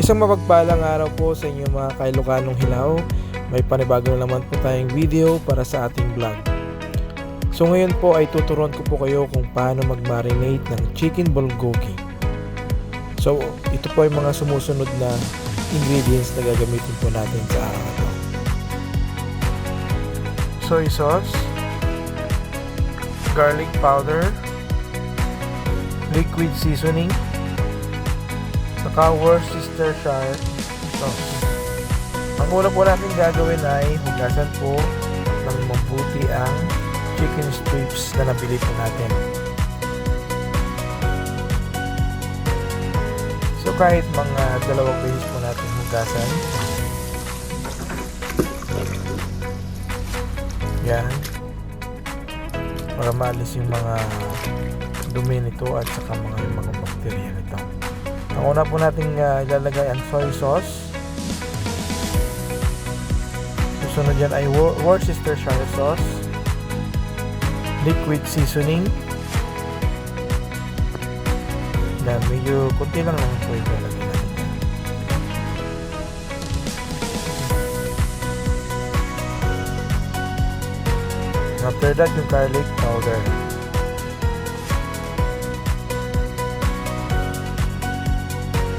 Isang mapagpalang araw po sa inyo mga kailokanong hilaw. May panibago na naman po tayong video para sa ating vlog. So ngayon po ay tuturuan ko po kayo kung paano mag-marinate ng chicken bulgogi. So ito po ay mga sumusunod na ingredients na gagamitin po natin sa araw na ito. Soy sauce, garlic powder, liquid seasoning, saka Worcestershire sauce. Ang una po natin gagawin ay hugasan po ng mabuti ang chicken strips na nabili po natin. So kahit mga 2 beses po natin hugasan. Yan. Para maalis yung mga dumi nito at saka yung mga bakterya nito. Ang una po natin ilalagay ang soy sauce. Susunod yan ay Worcestershire sauce, liquid seasoning. Yan, medyo kunti lang naman po ilalagay natin. After that, yung garlic powder.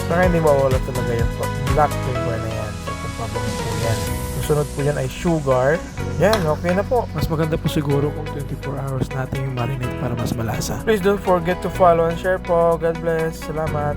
Saka hindi mawala talaga yung black pepper na yan. So, kung pabango po yan. Susunod po yan ay sugar. Yan, okay na po. Mas maganda po siguro kung 24 hours natin yung marinate para mas malasa. Please don't forget to follow and share po. God bless. Salamat.